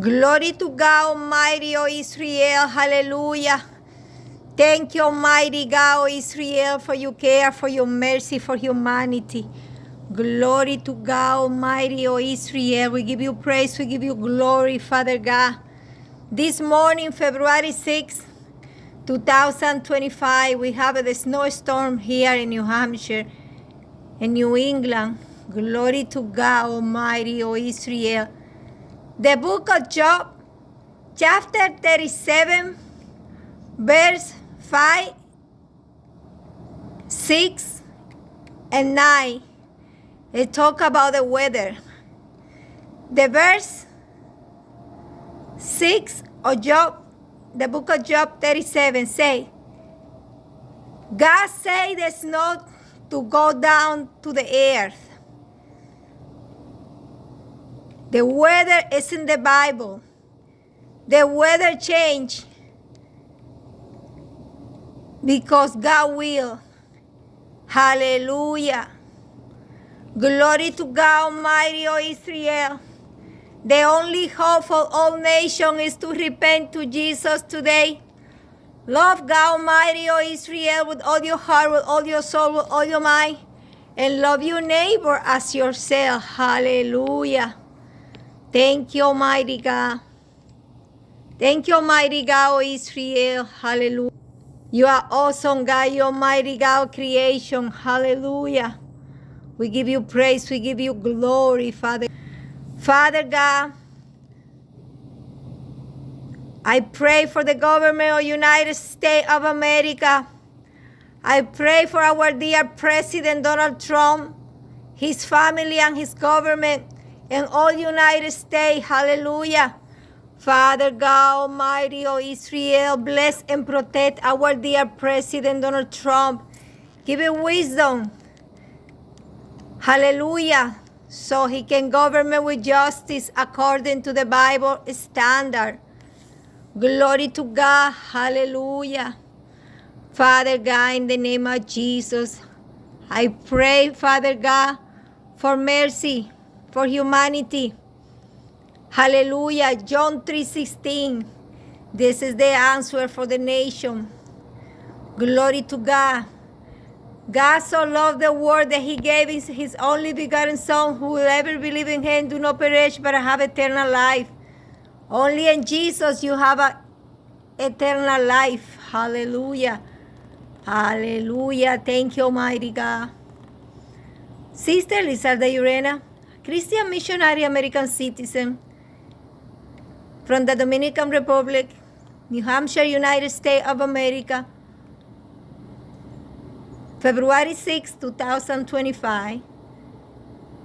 Glory to God Almighty, O Israel. Hallelujah. Thank you, Almighty God, O Israel, for your care, for your mercy, for humanity. Glory to God Almighty, O Israel. We give you praise, we give you glory, Father God. This morning, February 6, 2025, we have a snowstorm here in New Hampshire, in New England. Glory to God Almighty, O Israel. The book of Job, chapter 37, verse 5, 6, and 9. It talk about the weather. The verse 6 of Job, the book of Job 37 say, God say the snow to go down to the earth. The weather is in the Bible. The weather change because God will. Hallelujah. Glory to God Almighty, O Israel. The only hope for all nations is to repent to Jesus today. Love God Almighty, O Israel, with all your heart, with all your soul, with all your mind. And love your neighbor as yourself. Hallelujah. Thank you, Almighty God. Thank you, Almighty God, O Israel. Hallelujah. You are awesome, God, you Almighty God of creation. Hallelujah. We give you praise, we give you glory, Father. Father God, I pray for the government of the United States of America. I pray for our dear President Donald Trump, his family and his government, and all United States. Hallelujah. Father God Almighty, O Israel, bless and protect our dear President Donald Trump. Give him wisdom. Hallelujah. So he can govern with justice according to the Bible standard. Glory to God. Hallelujah. Father God, in the name of Jesus, I pray, Father God, for mercy, for humanity. Hallelujah. John 3:16. This is the answer for the nation. Glory to God. God so loved the world that he gave his only begotten Son, who will ever believe in him do not perish but have eternal life. Only in Jesus you have eternal life. Hallelujah. Hallelujah. Thank you, Almighty God. Sister Lizarda Urena, Christian missionary, American citizen, from the Dominican Republic, New Hampshire, United States of America, February 6, 2025.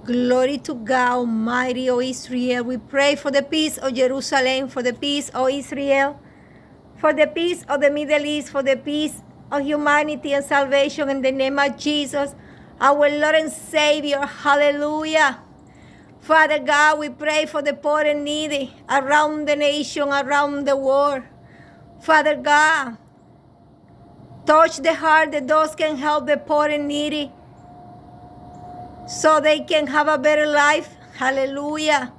Glory to God Almighty, O Israel. We pray for the peace of Jerusalem, for the peace of Israel, for the peace of the Middle East, for the peace of humanity and salvation in the name of Jesus, our Lord and Savior. Hallelujah. Father God, we pray for the poor and needy around the nation, around the world. Father God, touch the heart that those can help the poor and needy so they can have a better life. Hallelujah.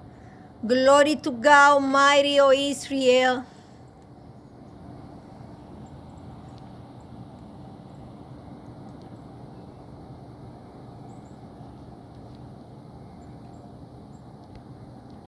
Glory to God Almighty, O Israel.